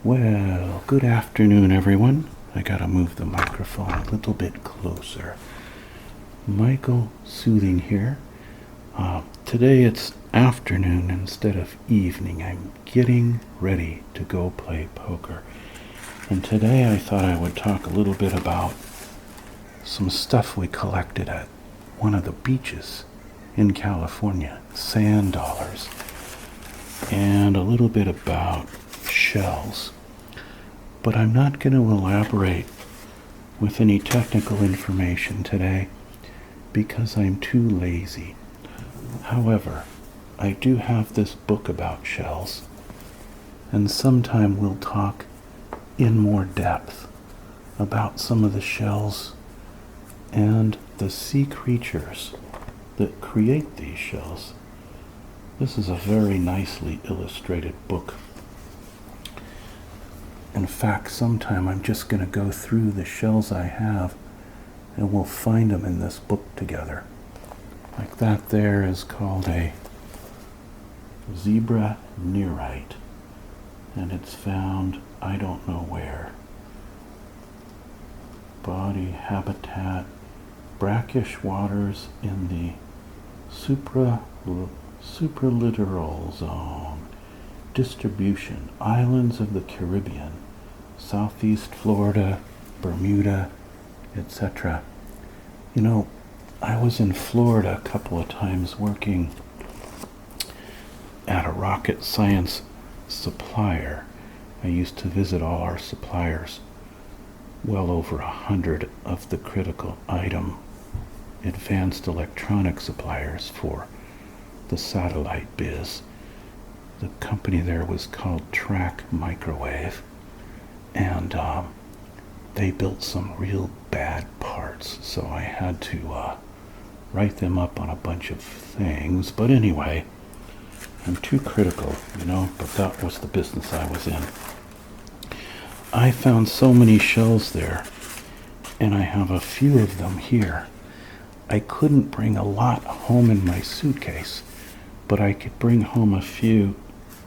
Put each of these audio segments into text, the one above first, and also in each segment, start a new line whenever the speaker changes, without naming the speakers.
Well, good afternoon, everyone. I gotta move the microphone a little bit closer. Michael Soothing here. Today it's afternoon instead of evening. I'm getting ready to go play poker. And today I thought I would talk a little bit about some stuff we collected at one of the beaches in California, sand dollars, and a little bit about shells. But I'm not going to elaborate with any technical information today because I'm too lazy. However, I do have this book about shells, and sometime we'll talk in more depth about some of the shells and the sea creatures that create these shells. This is a very nicely illustrated book. In fact, sometime I'm just going to go through the shells I have and we'll find them in this book together. Like that there is called a zebra nearite, and it's found I don't know where. Body habitat, brackish waters in the supralittoral zone. Distribution, islands of the Caribbean, Southeast Florida, Bermuda, etc. You know, I was in Florida a couple of times working at a rocket science supplier. I used to visit all our suppliers, well over 100 of the critical item advanced electronic suppliers for the satellite biz. The company there was called Track Microwave, and they built some real bad parts, so I had to write them up on a bunch of things. But anyway, I'm too critical, but that was the business I was in. I found so many shells there, and I have a few of them here. I couldn't bring a lot home in my suitcase, but I could bring home a few,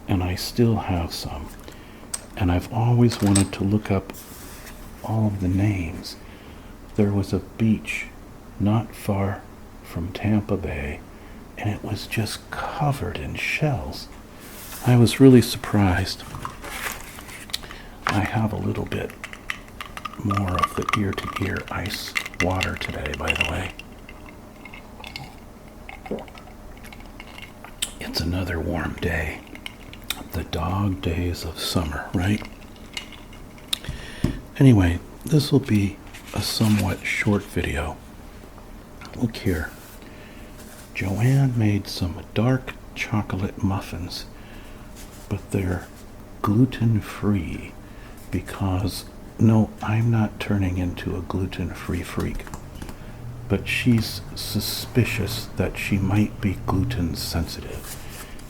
and I still have some. And I've always wanted to look up all of the names. There was a beach not far from Tampa Bay, and it was just covered in shells. I was really surprised. I have a little bit more of the ear-to-ear ice water today, by the way. It's another warm day. The dog days of summer, right? Anyway, this will be a somewhat short video. Look here. Joanne made some dark chocolate muffins, but they're gluten-free because, no, I'm not turning into a gluten-free freak, but she's suspicious that she might be gluten sensitive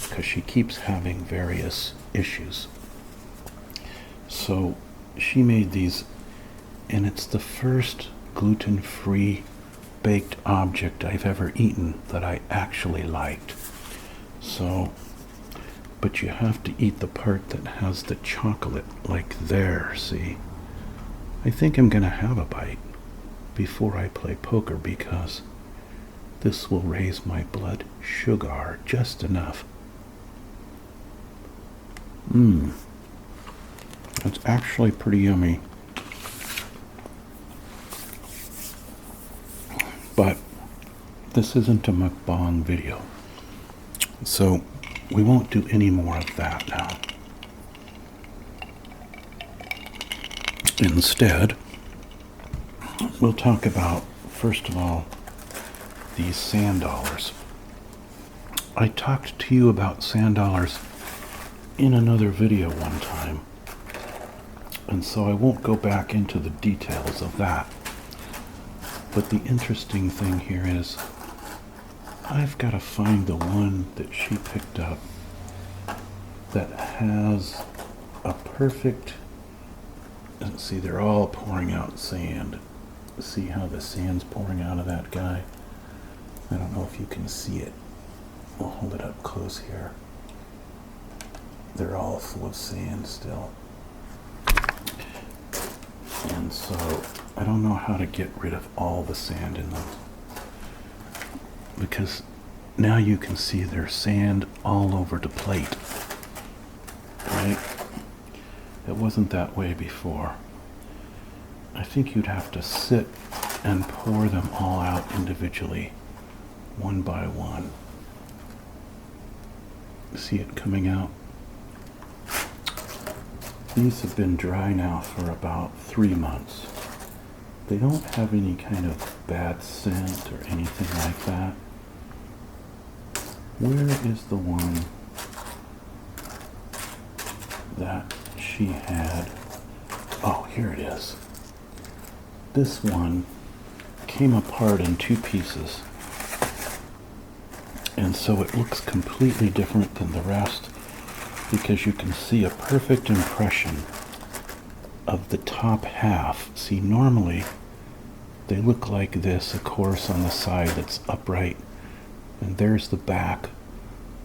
because she keeps having various issues. So she made these, and it's the first gluten-free baked object I've ever eaten that I actually liked. So, but you have to eat the part that has the chocolate, like there, see? I think I'm gonna have a bite before I play poker because this will raise my blood sugar just enough. It's actually pretty yummy. But this isn't a mukbang video, so we won't do any more of that now. Instead, we'll talk about, first of all, these sand dollars. I talked to you about sand dollars in another video one time, and so I won't go back into the details of that. But the interesting thing here is I've got to find the one that she picked up that has a perfect, see, they're all pouring out sand. See how the sand's pouring out of that guy? I don't know if you can see it. We'll hold it up close here. They're all full of sand still. And so I don't know how to get rid of all the sand in them, because now you can see there's sand all over the plate, right? It wasn't that way before. I think you'd have to sit and pour them all out individually, one by one. See it coming out? These have been dry now for about 3 months. They don't have any kind of bad scent or anything like that. Where is the one that she had? Oh, here it is. This one came apart in 2 pieces. And so it looks completely different than the rest, because you can see a perfect impression of the top half. See, normally they look like this, of course, on the side that's upright. And there's the back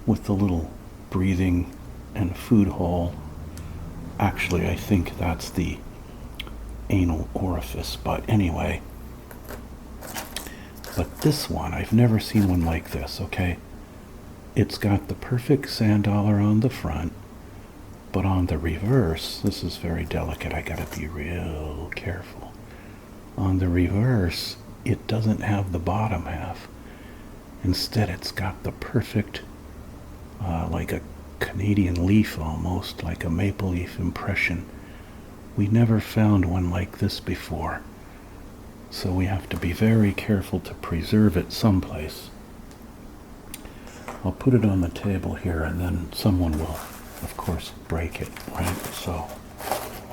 with the little breathing and food hole. Actually, I think that's the anal orifice, but anyway. But this one, I've never seen one like this, okay? It's got the perfect sand dollar on the front, but on the reverse, this is very delicate, I gotta be real careful. On the reverse, it doesn't have the bottom half. Instead, it's got the perfect, like a Canadian leaf almost, like a maple leaf impression. We never found one like this before, so we have to be very careful to preserve it someplace. I'll put it on the table here, and then someone will, of course, break it, right? So,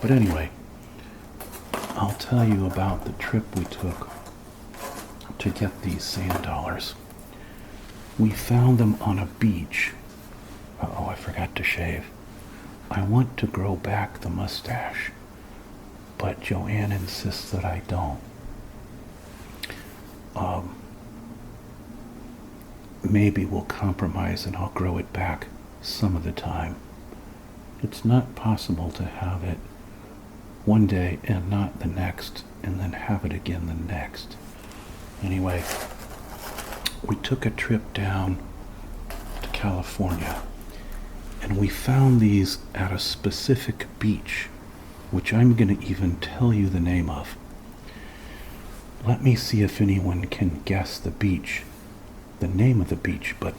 but anyway, I'll tell you about the trip we took to get these sand dollars. We found them on a beach. Uh-oh, I forgot to shave. I want to grow back the mustache, but Joanne insists that I don't. Maybe we'll compromise and I'll grow it back some of the time. It's not possible to have it one day and not the next, and then have it again the next. Anyway, we took a trip down to California, and we found these at a specific beach, which I'm going to even tell you the name of. Let me see if anyone can guess the beach, the name of the beach, but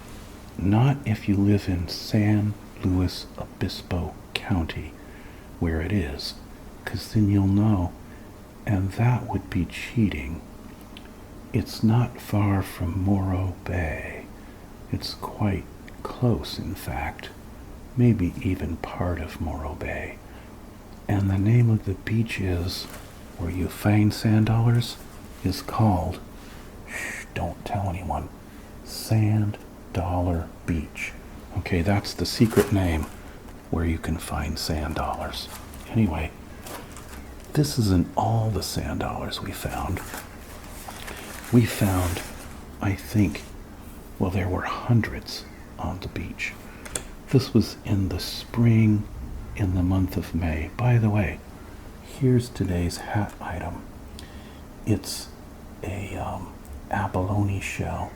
not if you live in San Luis Obispo County, where it is, because then you'll know, and that would be cheating. It's not far from Morro Bay. It's quite close, in fact, maybe even part of Morro Bay. And the name of the beach is, where you find sand dollars, is called, shh, don't tell anyone, Sand Dollar Beach. Okay, that's the secret name where you can find sand dollars. Anyway, this isn't all the sand dollars we found. We found, I think, well, there were hundreds on the beach. This was in the spring, in the month of May. By the way, here's today's hat item. It's a abalone shell,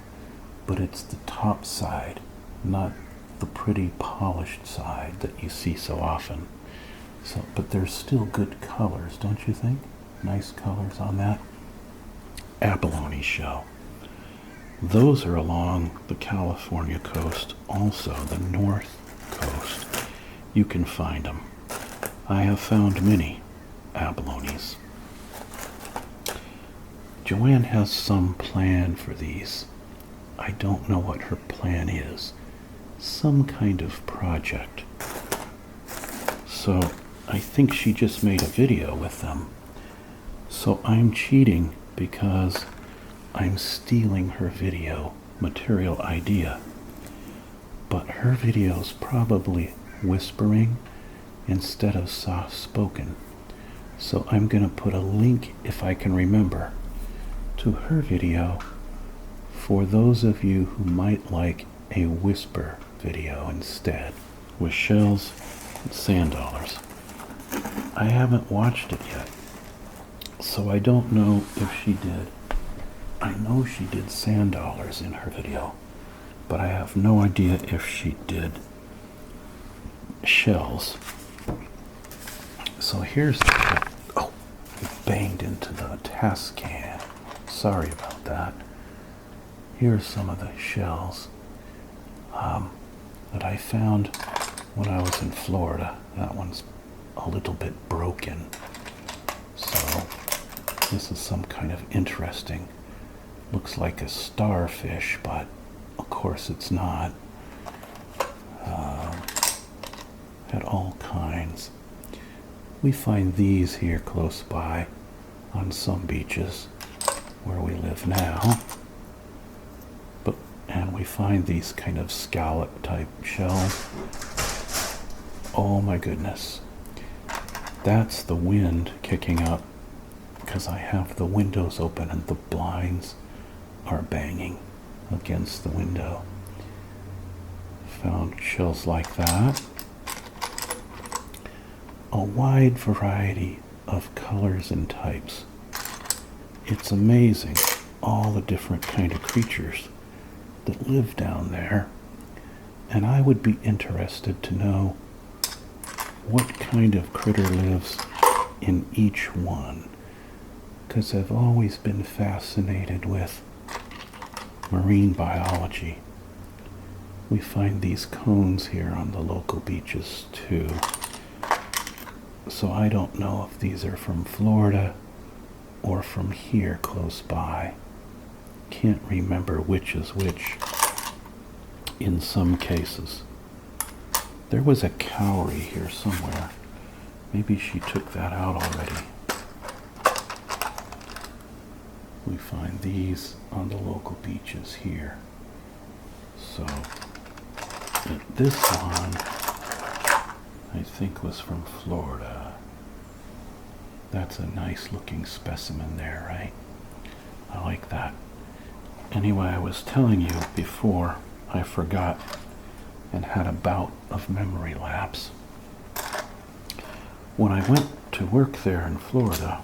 but it's the top side, not the pretty polished side that you see so often. So, but there's still good colors, don't you think? Nice colors on that. Abalone shell. Those are along the California coast, also the north coast. You can find them. I have found many abalones. Joanne has some plan for these. I don't know what her plan is. Some kind of project. So I think she just made a video with them. So I'm cheating because I'm stealing her video material idea. But her video's probably whispering instead of soft spoken. So I'm gonna put a link, if I can remember, to her video for those of you who might like a whisper video instead, with shells and sand dollars. I haven't watched it yet. So I don't know if she did. I know she did sand dollars in her video, but I have no idea if she did shells. So here's the, oh, it banged into the test can. Sorry about that. Here's some of the shells that I found when I was in Florida. That one's a little bit broken. So this is some kind of interesting, looks like a starfish, but of course it's not. Had all kinds. We find these here close by on some beaches where we live now. And we find these kind of scallop type shells. Oh my goodness. That's the wind kicking up because I have the windows open and the blinds are banging against the window. Found shells like that. A wide variety of colors and types. It's amazing all the different kind of creatures that live down there, and I would be interested to know what kind of critter lives in each one, because I've always been fascinated with marine biology. We find these cones here on the local beaches too. So I don't know if these are from Florida or from here close by. Can't remember which is which in some cases. There was a cowrie here somewhere. Maybe she took that out already. We find these on the local beaches here. So this one I think was from Florida. That's a nice looking specimen there, right? I like that. Anyway, I was telling you before I forgot and had a bout of memory lapse. When I went to work there in Florida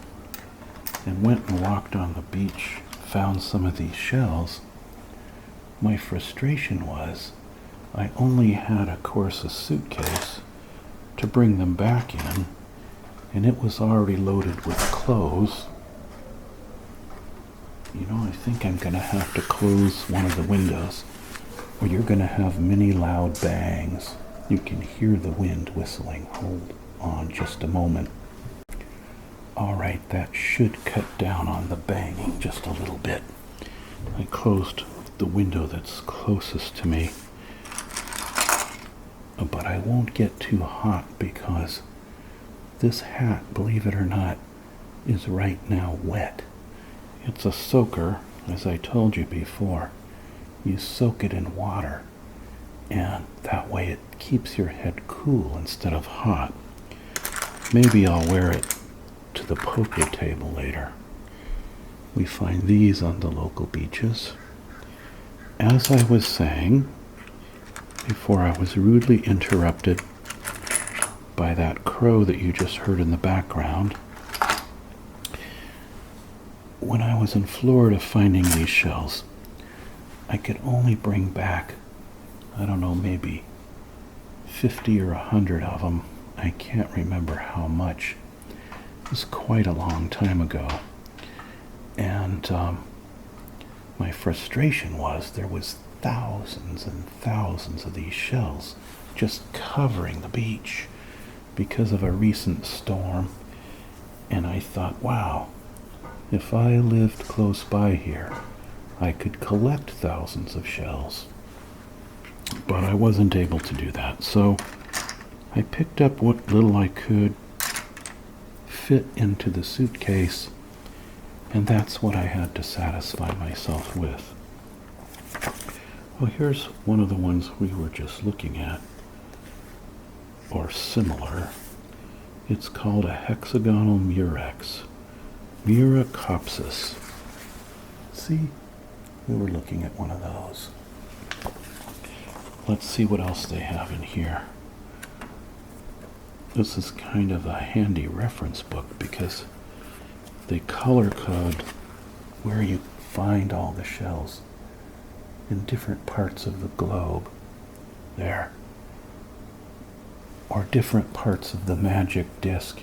and went and walked on the beach, found some of these shells, my frustration was I only had, of course, a suitcase to bring them back in, and it was already loaded with clothes. You know, I think I'm going to have to close one of the windows, or you're going to have many loud bangs. You can hear the wind whistling. Hold on just a moment. All right, that should cut down on the banging just a little bit. I closed the window that's closest to me, but I won't get too hot because this hat, believe it or not, is right now wet. It's a soaker, as I told you before. You soak it in water, and that way it keeps your head cool instead of hot. Maybe I'll wear it to the poker table later. We find these on the local beaches. As I was saying, before I was rudely interrupted by that crow that you just heard in the background. When I was in Florida finding these shells, I could only bring back, I don't know, maybe 50 or 100 of them. I can't remember how much. It was quite a long time ago. And my frustration was there was thousands and thousands of these shells just covering the beach because of a recent storm. And I thought, wow, if I lived close by here, I could collect thousands of shells. But I wasn't able to do that. So I picked up what little I could fit into the suitcase, and that's what I had to satisfy myself with. Well, here's one of the ones we were just looking at, or similar. It's called a hexagonal murex, Muracopsis. See, we were looking at one of those. Let's see what else they have in here. This is kind of a handy reference book because they color code where you find all the shells in different parts of the globe there, or different parts of the magic disc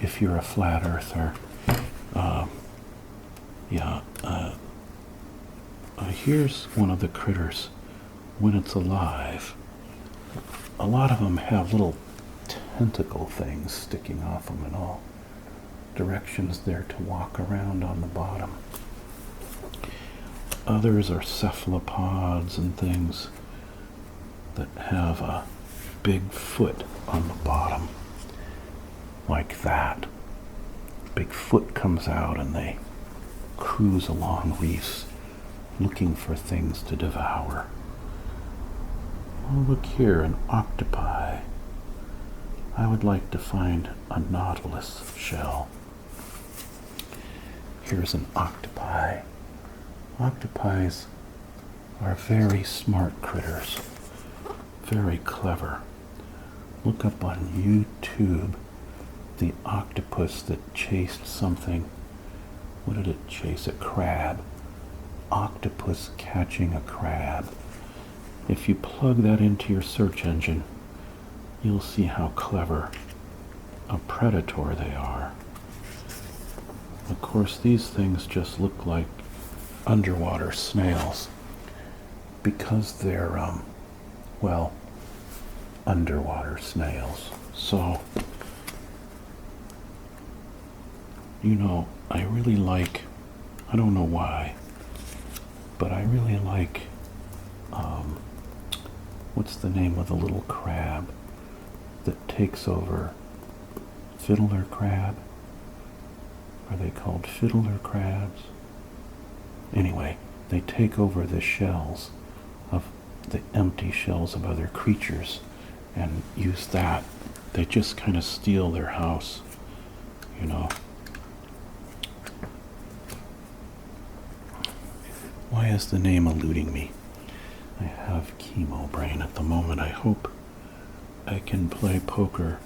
if you're a flat earther. Here's one of the critters when it's alive. A lot of them have little tentacle things sticking off them in all directions there to walk around on the bottom. Others are cephalopods and things that have a big foot on the bottom, like that. Big foot comes out and they cruise along reefs looking for things to devour. Oh, look here, an octopi. I would like to find a nautilus shell. Here's an octopi. Octopies are very smart critters, very clever. Look up on YouTube the octopus that chased something. What did it chase? A crab. Octopus catching a crab. If you plug that into your search engine, you'll see how clever a predator they are. Of course, these things just look like underwater snails because they're, underwater snails. So, I really like, I don't know why, but I really like, what's the name of the little crab that takes over? Fiddler crab? Are they called fiddler crabs? Anyway, they take over the shells of the empty shells of other creatures and use that. They just kind of steal their house, Why is the name eluding me? I have chemo brain at the moment. I hope I can play poker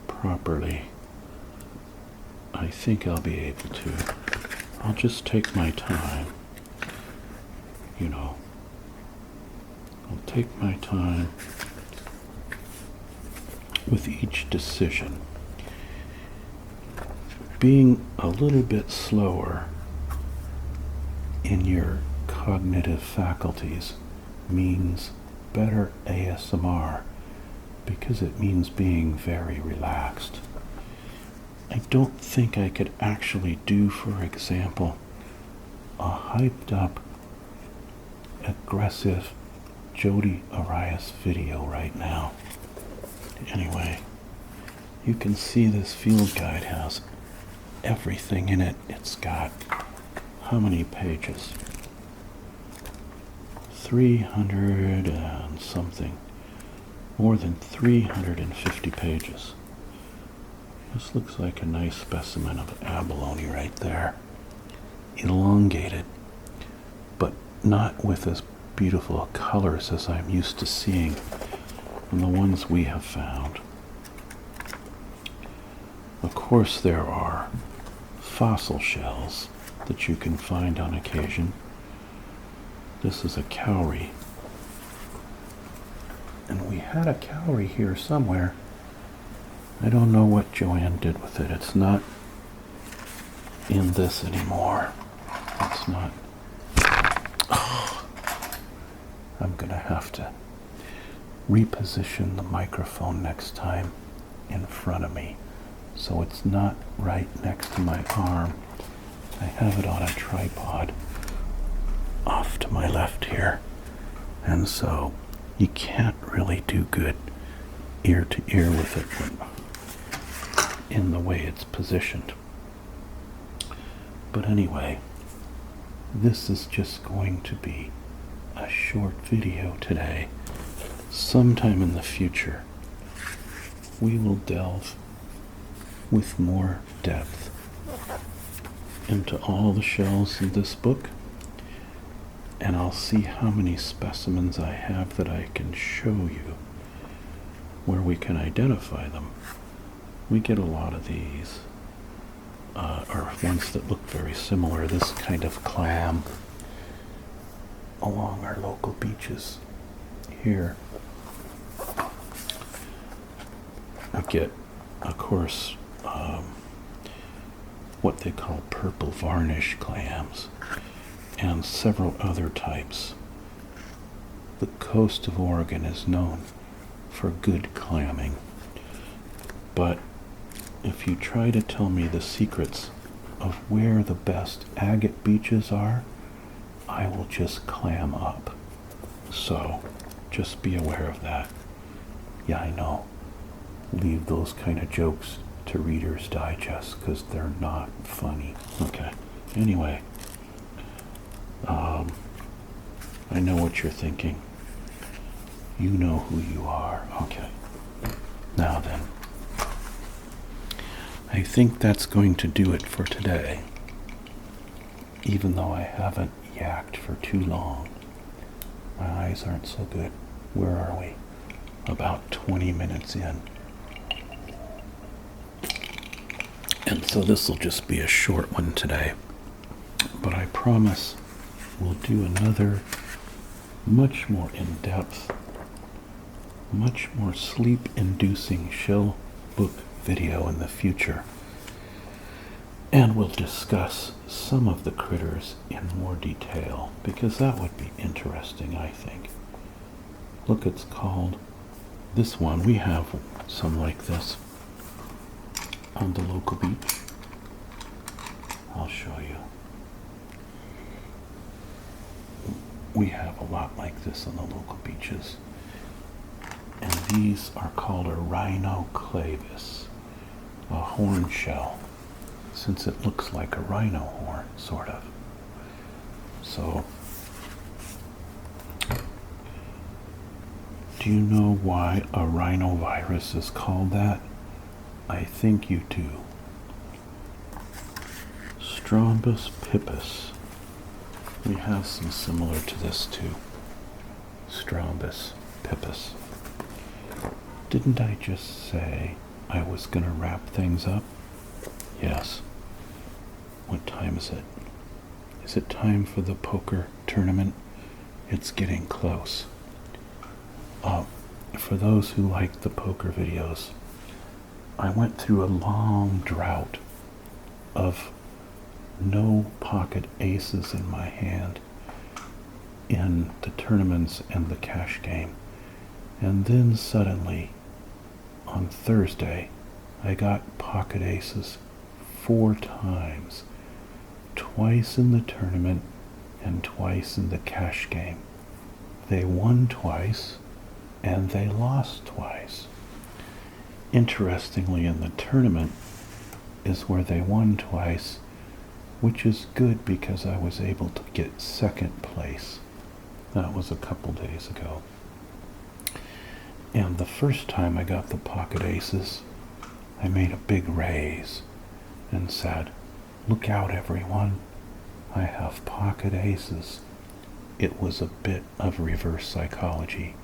properly. I think I'll be able to. I'll just take my time. I'll take my time with each decision. Being a little bit slower in your cognitive faculties means better ASMR because it means being very relaxed. I don't think I could actually do, for example, a hyped up, aggressive Jody Arias video right now. Anyway, you can see this field guide has everything in it. It's got how many pages? 300 and something. More than 350 pages. This looks like a nice specimen of abalone right there. Elongated, but not with as beautiful colors as I'm used to seeing in the ones we have found. Of course, there are fossil shells that you can find on occasion. This is a cowrie. And we had a cowrie here somewhere. I don't know what Joanne did with it. It's not in this anymore. It's not. Oh, I'm going to have to reposition the microphone next time in front of me so it's not right next to my arm. I have it on a tripod off to my left here, and so you can't really do good ear to ear with it in the way it's positioned. But anyway, this is just going to be a short video today. Sometime in the future, we will delve with more depth into all the shells in this book, and I'll see how many specimens I have that I can show you where we can identify them. We get a lot of these or ones that look very similar, this kind of clam along our local beaches here. I get, of course, what they call purple varnish clams and several other types. The coast of Oregon is known for good clamming, but if you try to tell me the secrets of where the best agate beaches are, I will just clam up. So just be aware of that. Yeah, I know. Leave those kind of jokes to Reader's Digest because they're not funny. Okay. Anyway, I know what you're thinking. You know who you are. Okay. Now then, I think that's going to do it for today. Even though I haven't yacked for too long. My eyes aren't so good. Where are we? About 20 minutes in. And so this will just be a short one today. But I promise we'll do another much more in-depth, much more sleep-inducing shell book video in the future. And we'll discuss some of the critters in more detail, because that would be interesting, I think. Look, it's called, this one, we have some like this on the local beach. I'll show you. We have a lot like this on the local beaches. And these are called a rhinoclavis, a horn shell, since it looks like a rhino horn, sort of. So, do you know why a rhinovirus is called that? I think you do. Strombus pippus. We have some similar to this too. Strombus pippus. Didn't I just say I was going to wrap things up? Yes. What time is it? Is it time for the poker tournament? It's getting close. For those who like the poker videos, I went through a long drought of no pocket aces in my hand in the tournaments and the cash game. And then suddenly, on Thursday, I got pocket aces 4 times. Twice in the tournament and twice in the cash game. They won twice and they lost twice. Interestingly, in the tournament is where they won twice, which is good because I was able to get second place. That was a couple days ago. And the first time I got the pocket aces, I made a big raise and said, "Look out, everyone, I have pocket aces." It was a bit of reverse psychology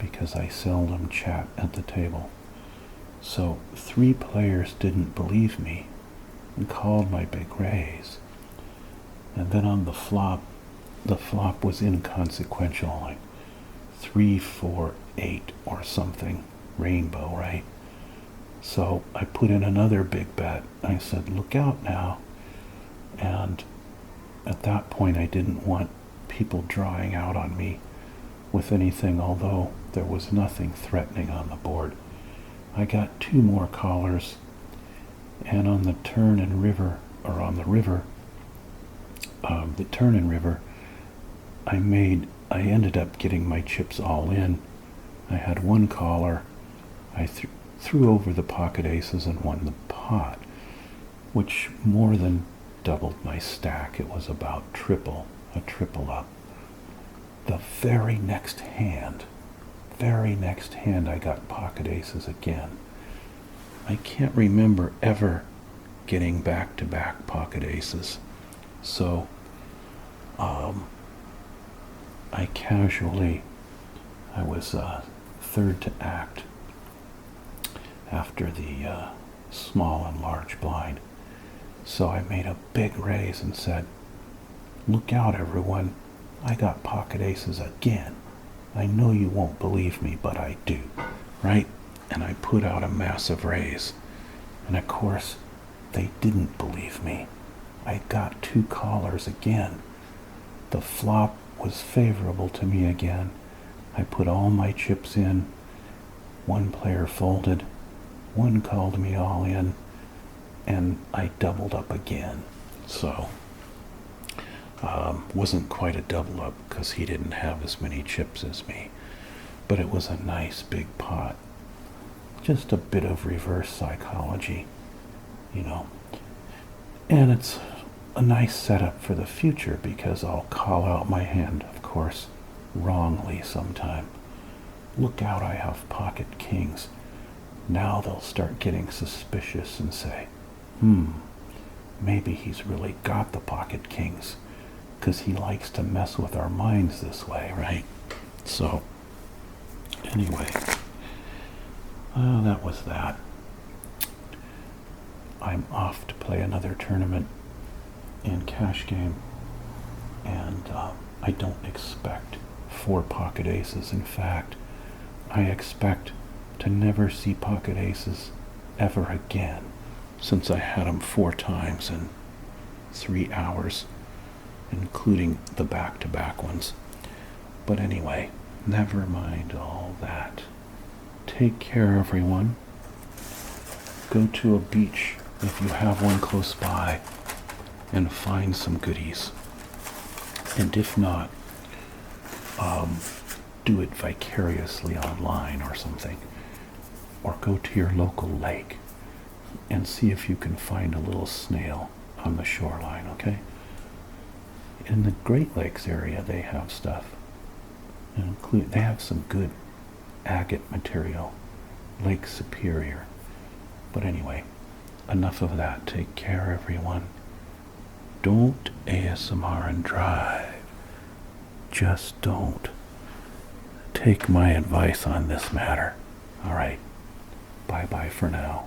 because I seldom chat at the table. So 3 players didn't believe me and called my big raise. And then on the flop was inconsequential, like 3, 4, 8 or something, rainbow, right? So I put in another big bet. I said, "Look out now." And at that point I didn't want people drawing out on me with anything, although there was nothing threatening on the board. I got 2 more callers, and on the turn and river, or on the river, the turn and river, I ended up getting my chips all in. I had 1 caller. I threw over the pocket aces and won the pot, which more than doubled my stack. It was about a triple up. The very next hand, I got pocket aces again. I can't remember ever getting back-to-back pocket aces. So, I was third to act after the small and large blind. So I made a big raise and said, "Look out, everyone. I got pocket aces again. I know you won't believe me, but I do." Right? And I put out a massive raise. And of course, they didn't believe me. I got 2 callers again. The flop was favorable to me again. I put all my chips in. One player folded. One called me all in. And I doubled up again. So, wasn't quite a double up because he didn't have as many chips as me. But it was a nice big pot. Just a bit of reverse psychology, you know. And it's a nice setup for the future because I'll call out my hand, of course, wrongly sometime. Look out, I have pocket kings. Now they'll start getting suspicious and say, maybe he's really got the pocket kings because he likes to mess with our minds this way, right? So, anyway, that was that. I'm off to play another tournament in cash game, and I don't expect 4 pocket aces. In fact, I expect to never see pocket aces ever again, since I had them 4 times in 3 hours, including the back-to-back ones. But anyway, never mind all that. Take care, everyone. Go to a beach if you have one close by and find some goodies. And if not, do it vicariously online or something. Or go to your local lake and see if you can find a little snail on the shoreline, okay? In the Great Lakes area, they have stuff. They have some good agate material, Lake Superior. But anyway, enough of that. Take care, everyone. Don't ASMR and drive. Just don't. Take my advice on this matter. All right. Bye-bye for now.